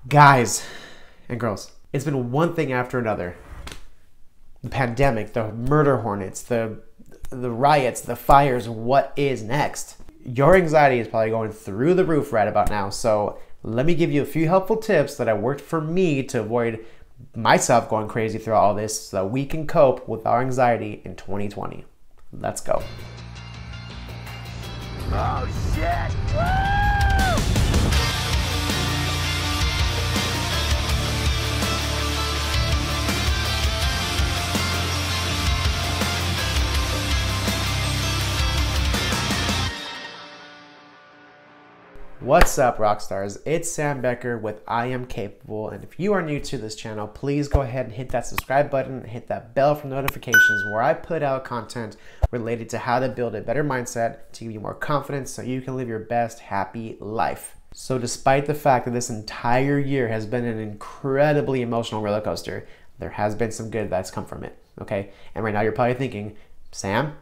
Guys and girls, it's been one thing after another. The pandemic, the murder hornets, the riots, the fires. What is next? Your anxiety is probably going through the roof right about now. So let me give you a few helpful tips that have worked for me to avoid myself going crazy through all this so that we can cope with our anxiety in 2020. Let's go. Oh shit! Woo! What's up, Rockstars? It's Sam Becker with I Am Capable, and if you are new to this channel, please go ahead and hit that subscribe button and hit that bell for notifications where I put out content related to how to build a better mindset to give you more confidence so you can live your best happy life. So despite the fact that this entire year has been an incredibly emotional roller coaster, there has been some good that's come from it, okay? And right now you're probably thinking, Sam,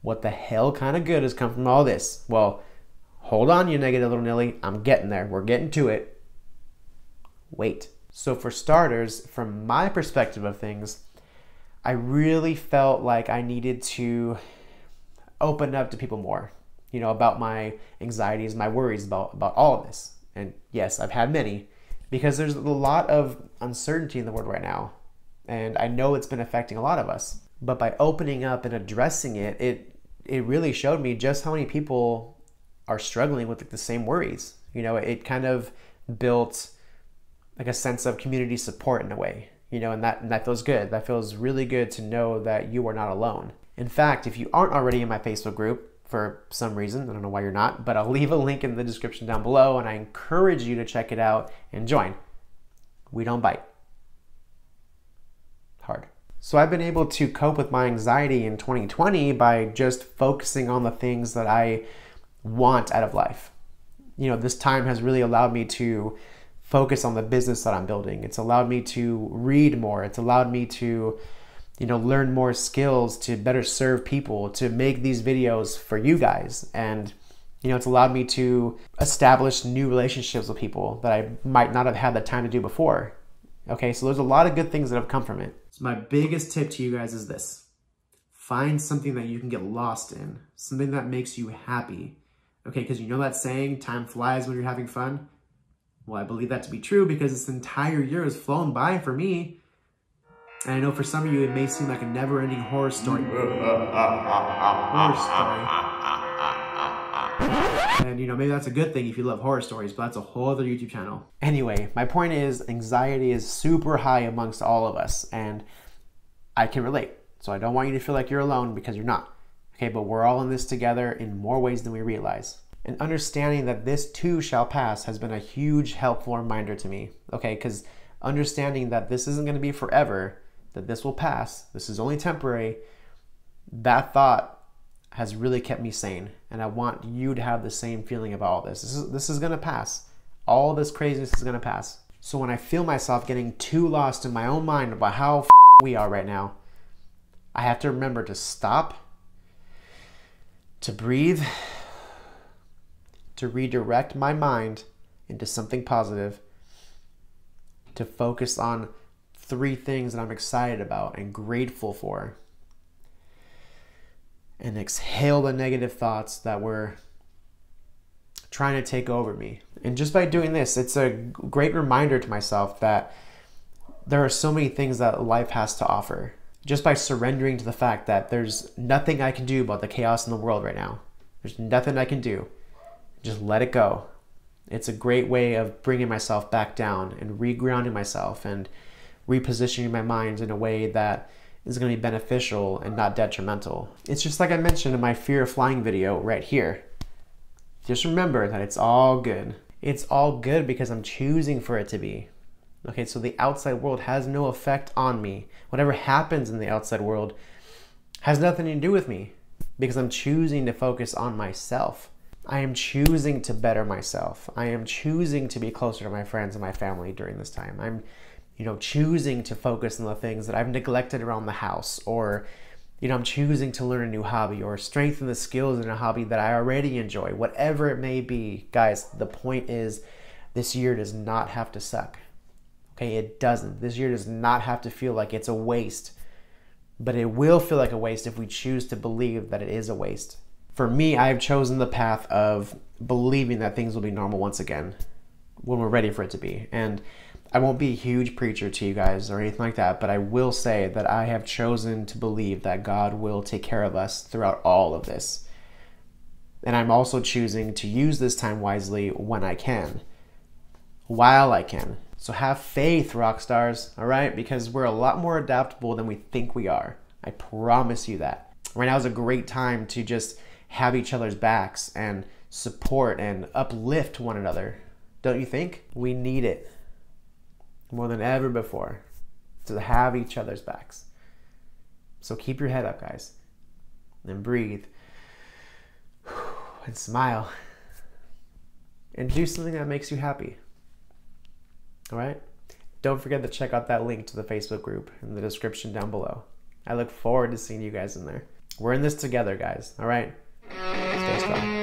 what the hell kind of good has come from all this? Well, hold on, you negative little Nilly. I'm getting there. We're getting to it. Wait. So for starters, from my perspective of things, I really felt like I needed to open up to people more, you know, about my anxieties, my worries about all of this. And yes, I've had many because there's a lot of uncertainty in the world right now. And I know it's been affecting a lot of us. But by opening up and addressing it, it really showed me just how many people are struggling with the same worries. You know, it kind of built like a sense of community support in a way, you know, and that feels good. That feels really good to know that you are not alone. In fact, if you aren't already in my Facebook group for some reason, I don't know why you're not, but I'll leave a link in the description down below and I encourage you to check it out and join. We don't bite. Hard. So I've been able to cope with my anxiety in 2020 by just focusing on the things that I want out of life. You know, this time has really allowed me to focus on the business that I'm building. It's allowed me to read more. It's allowed me to, you know, learn more skills to better serve people, to make these videos for you guys. And, you know, it's allowed me to establish new relationships with people that I might not have had the time to do before. Okay, so there's a lot of good things that have come from it. So my biggest tip to you guys is this. Find something that you can get lost in, something that makes you happy. Okay, because you know that saying, time flies when you're having fun? Well, I believe that to be true because this entire year has flown by for me. And I know for some of you, it may seem like a never-ending horror story. And you know, maybe that's a good thing if you love horror stories, but that's a whole other YouTube channel. Anyway, my point is anxiety is super high amongst all of us, and I can relate. So I don't want you to feel like you're alone because you're not. Okay, but we're all in this together in more ways than we realize. And understanding that this too shall pass has been a huge helpful reminder to me. Okay, because understanding that this isn't going to be forever, that this will pass, this is only temporary, that thought has really kept me sane. And I want you to have the same feeling about all this. This is going to pass. All this craziness is going to pass. So when I feel myself getting too lost in my own mind about how we are right now, I have to remember to stop, to breathe, to redirect my mind into something positive, to focus on 3 things that I'm excited about and grateful for, and exhale the negative thoughts that were trying to take over me. And just by doing this, it's a great reminder to myself that there are so many things that life has to offer. Just by surrendering to the fact that there's nothing I can do about the chaos in the world right now. There's nothing I can do. Just let it go. It's a great way of bringing myself back down and regrounding myself and repositioning my mind in a way that is going to be beneficial and not detrimental. It's just like I mentioned in my fear of flying video right here. Just remember that it's all good. It's all good because I'm choosing for it to be. Okay, so the outside world has no effect on me. Whatever happens in the outside world has nothing to do with me because I'm choosing to focus on myself. I am choosing to better myself. I am choosing to be closer to my friends and my family during this time. I'm, you know, choosing to focus on the things that I've neglected around the house, or, you know, I'm choosing to learn a new hobby or strengthen the skills in a hobby that I already enjoy, whatever it may be. Guys, the point is This year does not have to suck. Okay, it doesn't. This year does not have to feel like it's a waste. But it will feel like a waste if we choose to believe that it is a waste. For me, I've chosen the path of believing that things will be normal once again when we're ready for it to be. And I won't be a huge preacher to you guys or anything like that, but I will say that I have chosen to believe that God will take care of us throughout all of this. And I'm also choosing to use this time wisely when I can, while I can. So have faith, rock stars, all right? Because we're a lot more adaptable than we think we are. I promise you that. Right now is a great time to just have each other's backs and support and uplift one another. Don't you think? We need it more than ever before to have each other's backs. So keep your head up, guys, and breathe and smile and do something that makes you happy. All right? Don't forget to check out that link to the Facebook group in the description down below. I look forward to seeing you guys in there. We're in this together, guys. All right? Stay strong.